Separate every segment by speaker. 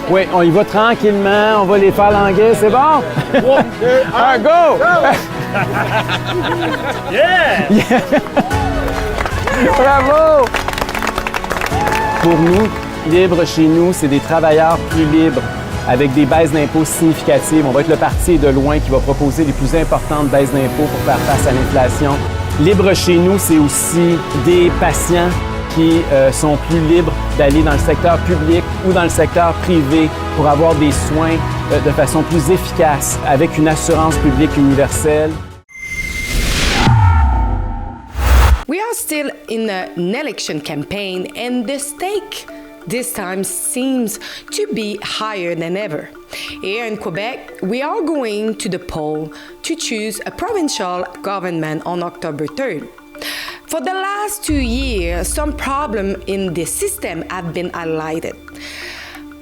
Speaker 1: Oui, on y va tranquillement, on va les faire languir, c'est bon?
Speaker 2: 3, 2, 1,
Speaker 1: Go!
Speaker 2: Yeah!
Speaker 1: Bravo! Pour nous, Libre chez nous, c'est des travailleurs plus libres avec des baisses d'impôts significatives. On va être le parti de loin qui va proposer les plus importantes baisses d'impôts pour faire face à l'inflation. Libre chez nous, c'est aussi des patients qui sont plus libres d'aller dans le secteur public ou dans le secteur privé pour avoir des soins de façon plus efficace avec une assurance publique universelle.
Speaker 3: We are still in an election campaign and the stake this time seems to be higher than ever. Here in Quebec, we are going to the poll to choose a provincial government on October 3rd. For the last 2 years, some problems in the system have been highlighted.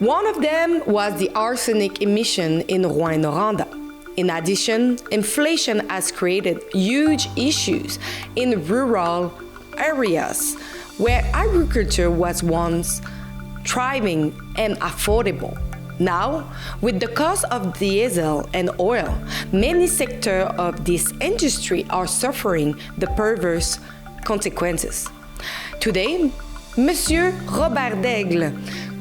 Speaker 3: One of them was the arsenic emission in Rouyn-Noranda. In addition, inflation has created huge issues in rural areas where agriculture was once thriving and affordable. Now, with the cost of diesel and oil, many sectors of this industry are suffering the perverse consequences. Today, Monsieur Robert Daigle,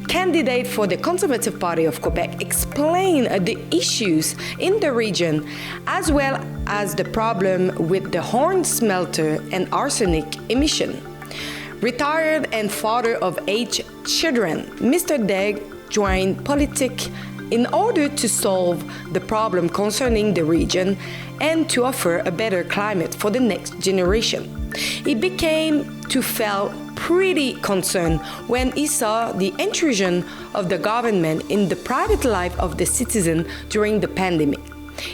Speaker 3: candidate for the Conservative Party of Quebec, explained the issues in the region as well as the problem with the horn smelter and arsenic emission. Retired and father of 8 children, Mr. Daigle joined politics in order to solve the problem concerning the region and to offer a better climate for the next generation. He became to feel pretty concerned when he saw the intrusion of the government in the private life of the citizen during the pandemic.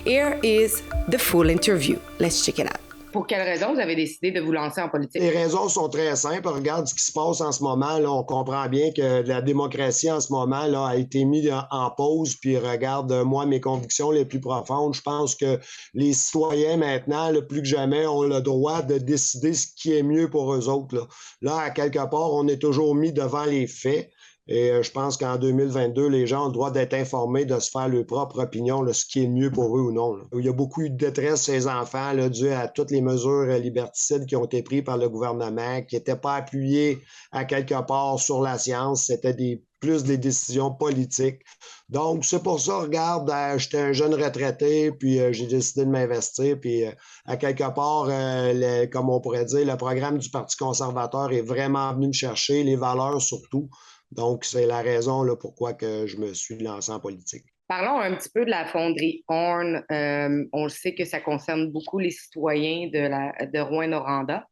Speaker 3: Here is the full interview. Let's check it out. Pour quelles raisons vous avez décidé de vous lancer en politique?
Speaker 4: Les raisons sont très simples. Regarde ce qui se passe en ce moment. Là, on comprend bien que la démocratie en ce moment là, a été mise en pause. Puis regarde, moi, mes convictions les plus profondes, je pense que les citoyens maintenant, là, plus que jamais, ont le droit de décider ce qui est mieux pour eux autres. Là, à quelque part, on est toujours mis devant les faits. Et je pense qu'en 2022, les gens ont le droit d'être informés, de se faire leur propre opinion, là, ce qui est mieux pour eux ou non. Là. Il y a beaucoup de détresse chez les enfants là, dû à toutes les mesures liberticides qui ont été prises par le gouvernement, qui n'étaient pas appuyées à quelque part sur la science. C'était plus des décisions politiques. Donc, c'est pour ça, regarde, j'étais un jeune retraité, puis j'ai décidé de m'investir, puis à quelque part, comme on pourrait dire, le programme du Parti conservateur est vraiment venu me chercher, les valeurs surtout. Donc, c'est la raison là, pourquoi que je me suis lancé en politique.
Speaker 3: Parlons un petit peu de la fonderie Horn. On le sait que ça concerne beaucoup les citoyens de Rouyn-Noranda.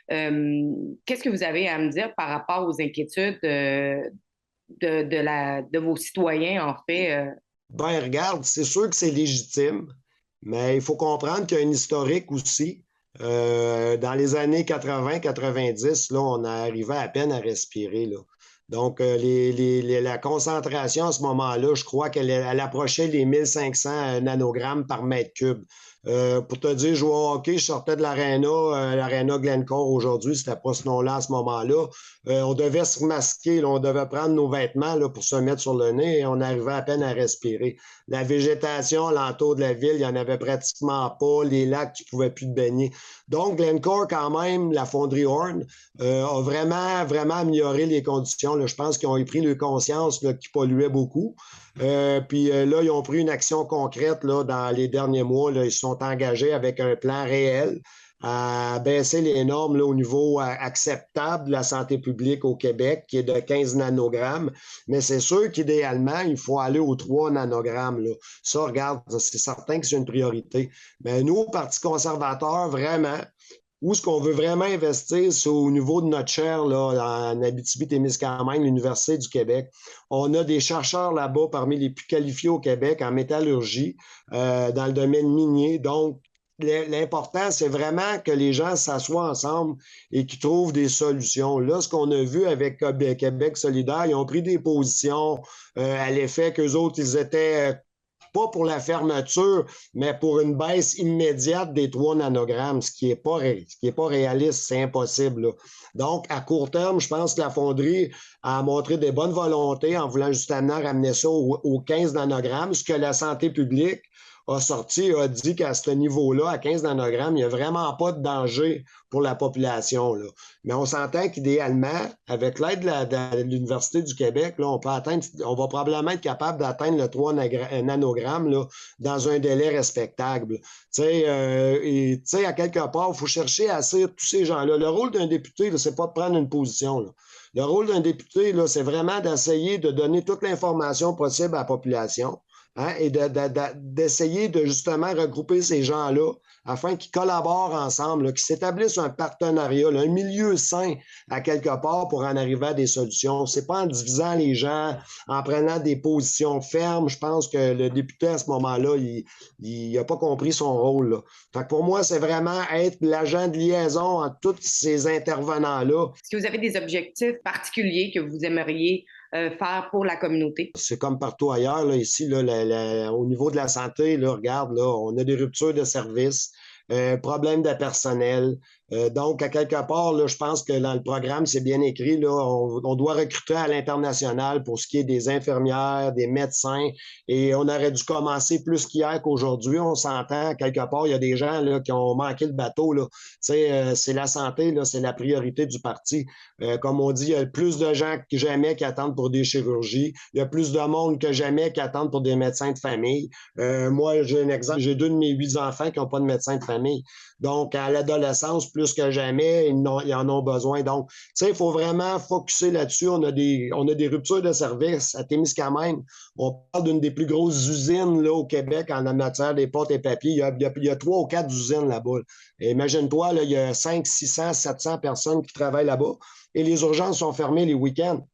Speaker 3: Qu'est-ce que vous avez à me dire par rapport aux inquiétudes de vos citoyens, en fait?
Speaker 4: Ben, regarde, c'est sûr que c'est légitime, mais il faut comprendre qu'il y a un historique aussi. Dans les années 80-90, là, on arrivait à peine à respirer, là. Donc, la concentration à ce moment-là, je crois qu'elle approchait les 1500 nanogrammes par mètre cube. Pour te dire, je jouais au hockey, je sortais de l'aréna Glencore aujourd'hui, c'était pas ce nom-là à ce moment-là. On devait se masquer, là, on devait prendre nos vêtements là, pour se mettre sur le nez et on arrivait à peine à respirer. La végétation alentour de la ville, il n'y en avait pratiquement pas, les lacs, tu ne pouvais plus te baigner. Donc, Glencore, quand même, la fonderie Horn, a vraiment, vraiment amélioré les conditions. Là. Je pense qu'ils ont pris leur conscience là, qu'ils polluaient beaucoup. Puis là, ils ont pris une action concrète là, dans les derniers mois. Là, ils se sont engagés avec un plan réel à baisser les normes là, au niveau acceptable de la santé publique au Québec, qui est de 15 nanogrammes. Mais c'est sûr qu'idéalement, il faut aller aux 3 nanogrammes. Là. Ça, regarde, c'est certain que c'est une priorité. Mais nous, au Parti conservateur, vraiment, où est-ce qu'on veut vraiment investir, c'est au niveau de notre chaire là, en Abitibi-Témiscamingue, l'Université du Québec. On a des chercheurs là-bas parmi les plus qualifiés au Québec en métallurgie, dans le domaine minier. Donc, l'important, c'est vraiment que les gens s'assoient ensemble et qu'ils trouvent des solutions. Là, ce qu'on a vu avec Québec solidaire, ils ont pris des positions à l'effet qu'eux autres, ils étaient pas pour la fermeture, mais pour une baisse immédiate des 3 nanogrammes, ce qui n'est pas réaliste, c'est impossible, là. Donc, à court terme, je pense que la fonderie a montré des bonnes volontés en voulant justement ramener ça aux 15 nanogrammes, ce que la santé publique a sorti, a dit qu'à ce niveau-là, à 15 nanogrammes, il n'y a vraiment pas de danger pour la population, là. Mais on s'entend qu'idéalement, avec l'aide de l'Université du Québec, là, on va probablement être capable d'atteindre le 3 nanogrammes là, dans un délai respectable. Tu sais, à quelque part, il faut chercher à assurer tous ces gens-là. Le rôle d'un député, ce n'est pas de prendre une position, là. Le rôle d'un député, là, c'est vraiment d'essayer de donner toute l'information possible à la population. Hein, et d'essayer de justement regrouper ces gens-là afin qu'ils collaborent ensemble, là, qu'ils s'établissent un partenariat, là, un milieu sain à quelque part pour en arriver à des solutions. C'est pas en divisant les gens, en prenant des positions fermes. Je pense que le député à ce moment-là, il n'a pas compris son rôle, là. Fait que pour moi, c'est vraiment être l'agent de liaison entre tous ces intervenants-là.
Speaker 5: Est-ce que vous avez des objectifs particuliers que vous aimeriez faire pour la communauté?
Speaker 4: C'est comme partout ailleurs, là, ici, là, au niveau de la santé, là, regarde, là, on a des ruptures de services, problème de personnel. Donc, à quelque part, là, je pense que dans le programme, c'est bien écrit, là, on doit recruter à l'international pour ce qui est des infirmières, des médecins, et on aurait dû commencer plus qu'hier qu'aujourd'hui. On s'entend, quelque part, il y a des gens là, qui ont manqué le bateau, là. C'est la santé, là, c'est la priorité du parti. Comme on dit, il y a plus de gens que jamais qui attendent pour des chirurgies. Il y a plus de monde que jamais qui attendent pour des médecins de famille. Moi, j'ai un exemple. J'ai 2 de mes 8 enfants qui n'ont pas de médecin de famille. Donc, à l'adolescence, plus que jamais, ils en ont besoin. Donc, tu sais, il faut vraiment focusser là-dessus. On a des ruptures de services à Témiscamingue. On parle d'une des plus grosses usines là, au Québec en matière des pâtes et papiers. Il y a 3 ou 4 usines là-bas. Et imagine-toi, là, il y a 500, 600, 700 personnes qui travaillent là-bas et les urgences sont fermées les week-ends.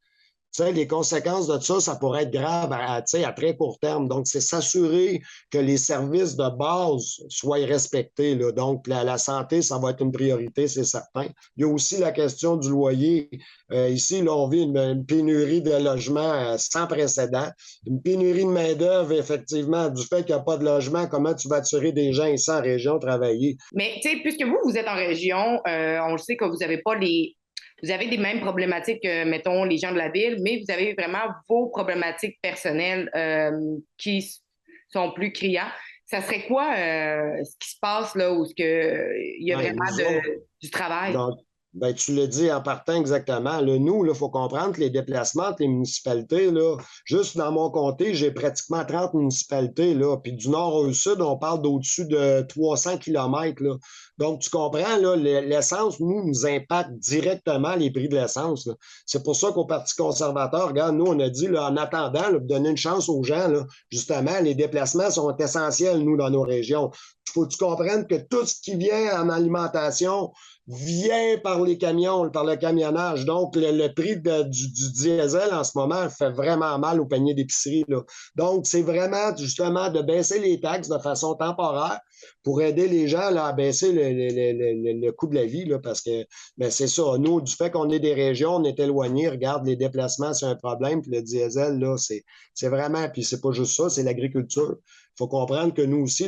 Speaker 4: Tu sais, les conséquences de ça pourrait être grave à très court terme. Donc, c'est s'assurer que les services de base soient respectés, là. Donc, la santé, ça va être une priorité, c'est certain. Il y a aussi la question du loyer. Ici, là, on vit une pénurie de logements sans précédent. Une pénurie de main-d'œuvre, effectivement, du fait qu'il n'y a pas de logement. Comment tu vas attirer des gens ici en région travailler?
Speaker 5: Mais, tu sais, puisque vous êtes en région, on le sait que vous n'avez pas vous avez des mêmes problématiques que, mettons, les gens de la ville, mais vous avez vraiment vos problématiques personnelles qui sont plus criantes. Ça serait quoi ce qui se passe là où il y a vraiment du travail?
Speaker 4: Donc, ben, tu le dis en partant exactement. Là, nous, il faut comprendre que les déplacements entre les municipalités, là, juste dans mon comté, j'ai pratiquement 30 municipalités. Là, puis du nord au sud, on parle d'au-dessus de 300 kilomètres. Là. Donc, tu comprends, là, l'essence, nous impacte directement les prix de l'essence. Là. C'est pour ça qu'au Parti conservateur, regarde, nous, on a dit, là, en attendant, là, de donner une chance aux gens, là, justement, les déplacements sont essentiels, nous, dans nos régions. Il faut que tu comprennes que tout ce qui vient en alimentation vient par les camions, par le camionnage. Donc, le prix du diesel en ce moment fait vraiment mal au panier d'épicerie, là. Donc, c'est vraiment justement de baisser les taxes de façon temporaire pour aider les gens là, à baisser le coût de la vie, là, parce que ben, c'est ça. Nous, du fait qu'on est des régions, on est éloignés, regarde, les déplacements, c'est un problème, puis le diesel, là, c'est vraiment, puis c'est pas juste ça, c'est l'agriculture. Il faut comprendre que nous aussi,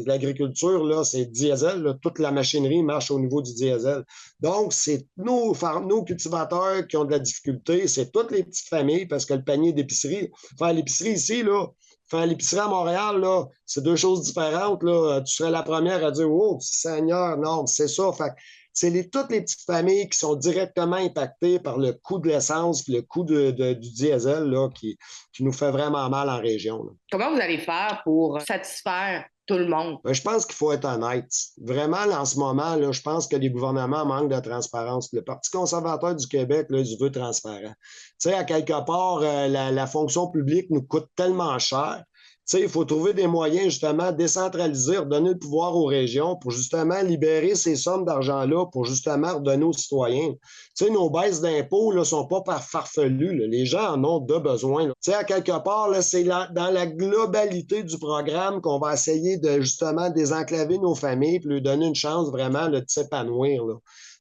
Speaker 4: l'agriculture, là, c'est diesel, là, toute la machinerie marche au niveau du diesel. Donc, c'est nos cultivateurs qui ont de la difficulté, c'est toutes les petites familles, parce que le panier d'épicerie, faire l'épicerie ici, là, faire l'épicerie à Montréal, là, c'est 2 choses différentes, là. Tu serais la première à dire, oh, Seigneur, non, c'est ça. Fait que c'est toutes les petites familles qui sont directement impactées par le coût de l'essence et le coût du diesel là, qui nous fait vraiment mal en région. Là.
Speaker 5: Comment vous allez faire pour satisfaire tout le monde?
Speaker 4: Je pense qu'il faut être honnête. Vraiment, là, en ce moment, là, je pense que les gouvernements manquent de transparence. Le Parti conservateur du Québec, là, il veut transparent. Tu sais, à quelque part, la fonction publique nous coûte tellement cher. Tu sais, il faut trouver des moyens, justement, décentraliser, redonner le pouvoir aux régions pour, justement, libérer ces sommes d'argent-là pour, justement, redonner aux citoyens. Tu sais, nos baisses d'impôts ne sont pas farfelues. Là. Les gens en ont de besoin. Tu sais, à quelque part, là, c'est dans la globalité du programme qu'on va essayer de, justement, désenclaver nos familles et leur donner une chance, vraiment, là, de s'épanouir. Là.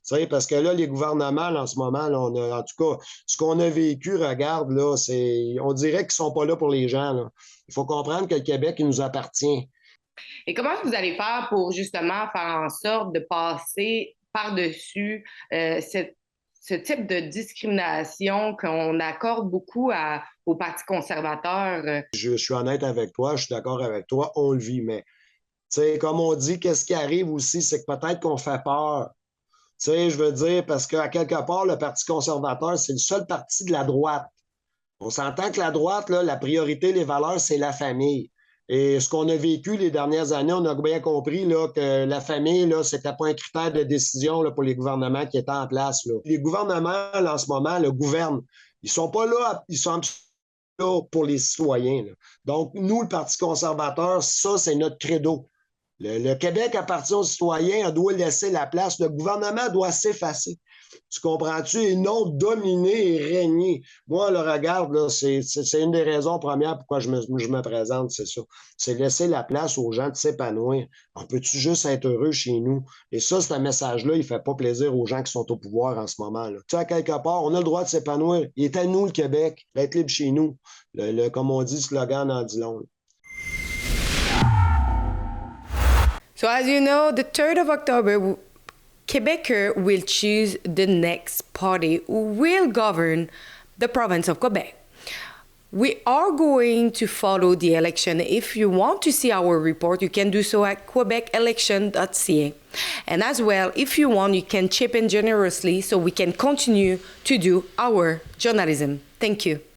Speaker 4: Tu sais, parce que là, les gouvernements, là, en ce moment, là, en tout cas, ce qu'on a vécu, regarde, là, on dirait qu'ils sont pas là pour les gens, là. Il faut comprendre que le Québec, il nous appartient.
Speaker 5: Et comment vous allez faire pour justement faire en sorte de passer par-dessus ce type de discrimination qu'on accorde beaucoup au Parti conservateur?
Speaker 4: Je suis honnête avec toi, je suis d'accord avec toi, on le vit, mais tu sais, comme on dit, qu'est-ce qui arrive aussi, c'est que peut-être qu'on fait peur. Tu sais, je veux dire, parce qu'à quelque part, le Parti conservateur, c'est le seul parti de la droite. On s'entend que la droite, là, la priorité, les valeurs, c'est la famille. Et ce qu'on a vécu les dernières années, on a bien compris là, que la famille, là, c'était pas un critère de décision là, pour les gouvernements qui étaient en place. Là. Les gouvernements, là, en ce moment, le gouvernent. Ils sont pas là, ils sont là pour les citoyens. Là. Donc, nous, le Parti conservateur, ça, c'est notre credo. Le Québec appartient aux citoyens, on doit laisser la place. Le gouvernement doit s'effacer. Tu comprends-tu? Et non dominer et régner. Moi, le regarde, là, c'est une des raisons premières pourquoi je me présente, c'est ça. C'est laisser la place aux gens de s'épanouir. On peut-tu juste être heureux chez nous? Et ça, ce message-là, il ne fait pas plaisir aux gens qui sont au pouvoir en ce moment. Là. Tu sais, à quelque part, on a le droit de s'épanouir. Il est à nous, le Québec, d'être libre chez nous. Comme on dit, slogan en dit long.
Speaker 3: So as you know, the 3rd of October, Quebecers will choose the next party who will govern the province of Quebec. We are going to follow the election. If you want to see our report, you can do so at quebecelection.ca. And as well, if you want, you can chip in generously so we can continue to do our journalism. Thank you.